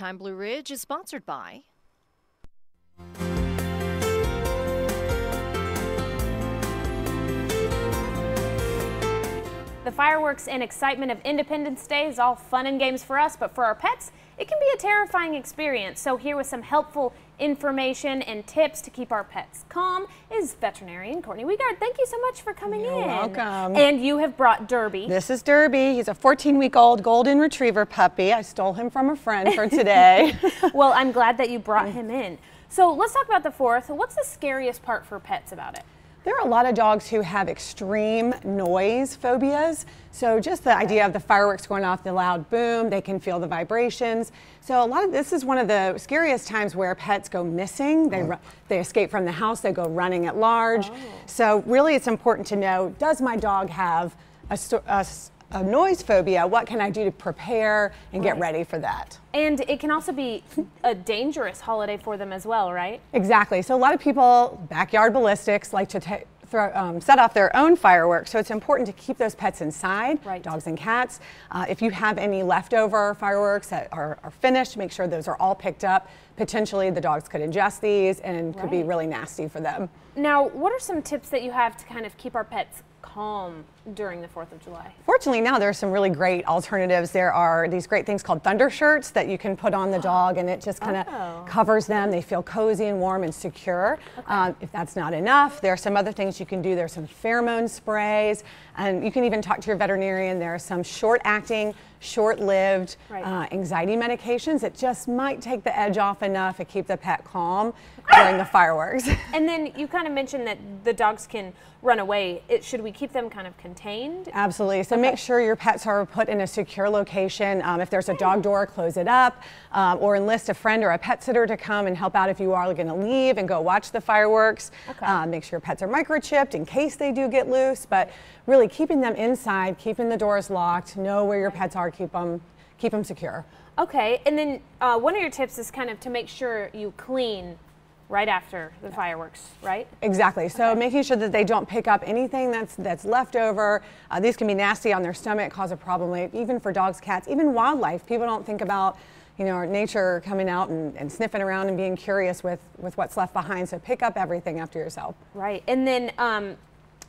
Time Blue Ridge is sponsored by the fireworks and excitement of Independence Day is all fun and games for us, but for our pets, it can be a terrifying experience. So here with some helpful information and tips to keep our pets calm is veterinarian Courtney Weigard. Thank you so much for coming in. You're welcome. And you have brought Derby. This is Derby. He's a 14-week-old golden retriever puppy. I stole him from a friend for today. Well, I'm glad that you brought him in. So let's talk about the 4th. What's the scariest part for pets about it? There are a lot of dogs who have extreme noise phobias. So just the idea of the fireworks going off, the loud boom, they can feel the vibrations. So this is one of the scariest times where pets go missing. They escape from the house, they go running at large. So really it's important to know, does my dog have a noise phobia? What can I do to prepare and get ready for that? And it can also be a dangerous holiday for them as well, right? Exactly. So a lot of people, backyard ballistics, like to set off their own fireworks. So it's important to keep those pets inside, dogs and cats. If you have any leftover fireworks that are finished, make sure those are all picked up. Potentially the dogs could ingest these and could be really nasty for them. Now, what are some tips that you have to kind of keep our pets calm during the 4th of July? Fortunately, now there are some really great alternatives. There are these great things called thunder shirts that you can put on the dog, and it just kind of covers them. They feel cozy and warm and secure. If that's not enough, there are some other things you can do. There's some pheromone sprays, and you can even talk to your veterinarian. There are some short-acting, short-lived anxiety medications that just might take the edge off enough to keep the pet calm during the fireworks. And then you kind of mentioned that the dogs can run away. Should we keep them kind of contained? Absolutely. So make sure your pets are put in a secure location. If there's a dog door, close it up, or enlist a friend or a pet sitter to come and help out if you are going to leave and go watch the fireworks. Make sure your pets are microchipped in case they do get loose, but really keeping them inside, keeping the doors locked, know where your pets are, keep them secure. Okay, and then one of your tips is kind of to make sure you clean right after the fireworks, right? Exactly. So making sure that they don't pick up anything that's left over. These can be nasty on their stomach, cause a problem, even for dogs, cats, even wildlife. People don't think about, nature coming out and sniffing around and being curious with what's left behind. So pick up everything after yourself. Right. And then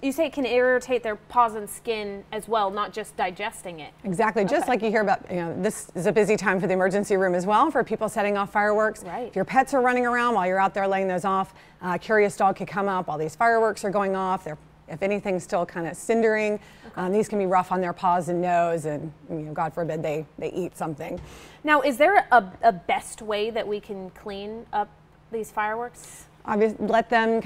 you say it can irritate their paws and skin as well, not just digesting it. Exactly. Just like you hear about, this is a busy time for the emergency room as well for people setting off fireworks. If your pets are running around while you're out there laying those off, a curious dog could come up while these fireworks are going off. If anything's still kind of cindering, these can be rough on their paws and nose, and God forbid they eat something. Now, is there a best way that we can clean up these fireworks? Obviously, let them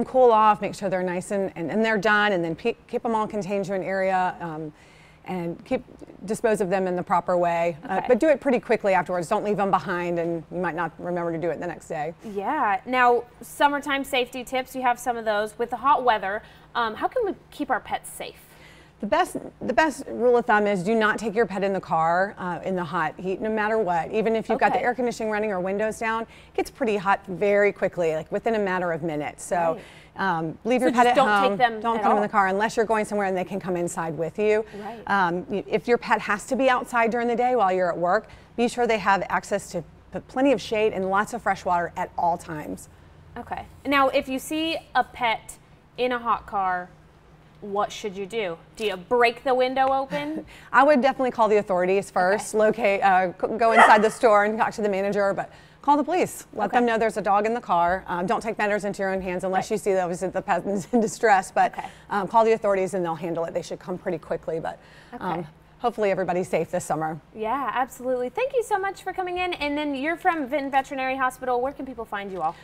cool off, make sure they're nice and they're done, and then keep them all contained to an area and dispose of them in the proper way. But do it pretty quickly afterwards. Don't leave them behind, and you might not remember to do it the next day. Yeah. Now, summertime safety tips, you have some of those. With the hot weather, how can we keep our pets safe? The best rule of thumb is do not take your pet in the car in the hot heat, no matter what. Even if you've got the air conditioning running or windows down, it gets pretty hot very quickly, like within a matter of minutes. So leave your pet at home. Don't put them in the car unless you're going somewhere and they can come inside with you. If your pet has to be outside during the day while you're at work, be sure they have access to plenty of shade and lots of fresh water at all times. Okay. Now, if you see a pet in a hot car, what should you do? Do you break the window open? I would definitely call the authorities first. Go inside the store and talk to the manager, but call the police. Let them know there's a dog in the car. Don't take matters into your own hands unless you see that obviously the pet is in distress, but call the authorities and they'll handle it. They should come pretty quickly, but hopefully everybody's safe this summer. Yeah, absolutely. Thank you so much for coming in. And then you're from Vinton Veterinary Hospital. Where can people find you all?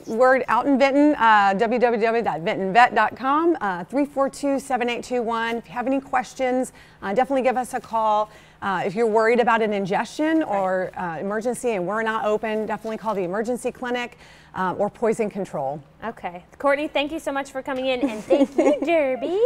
We're out in Vinton, www.vintonvet.com, 342-7821. If you have any questions, definitely give us a call. If you're worried about an ingestion or emergency and we're not open, definitely call the emergency clinic or poison control. Okay. Courtney, thank you so much for coming in, and thank you, Derby.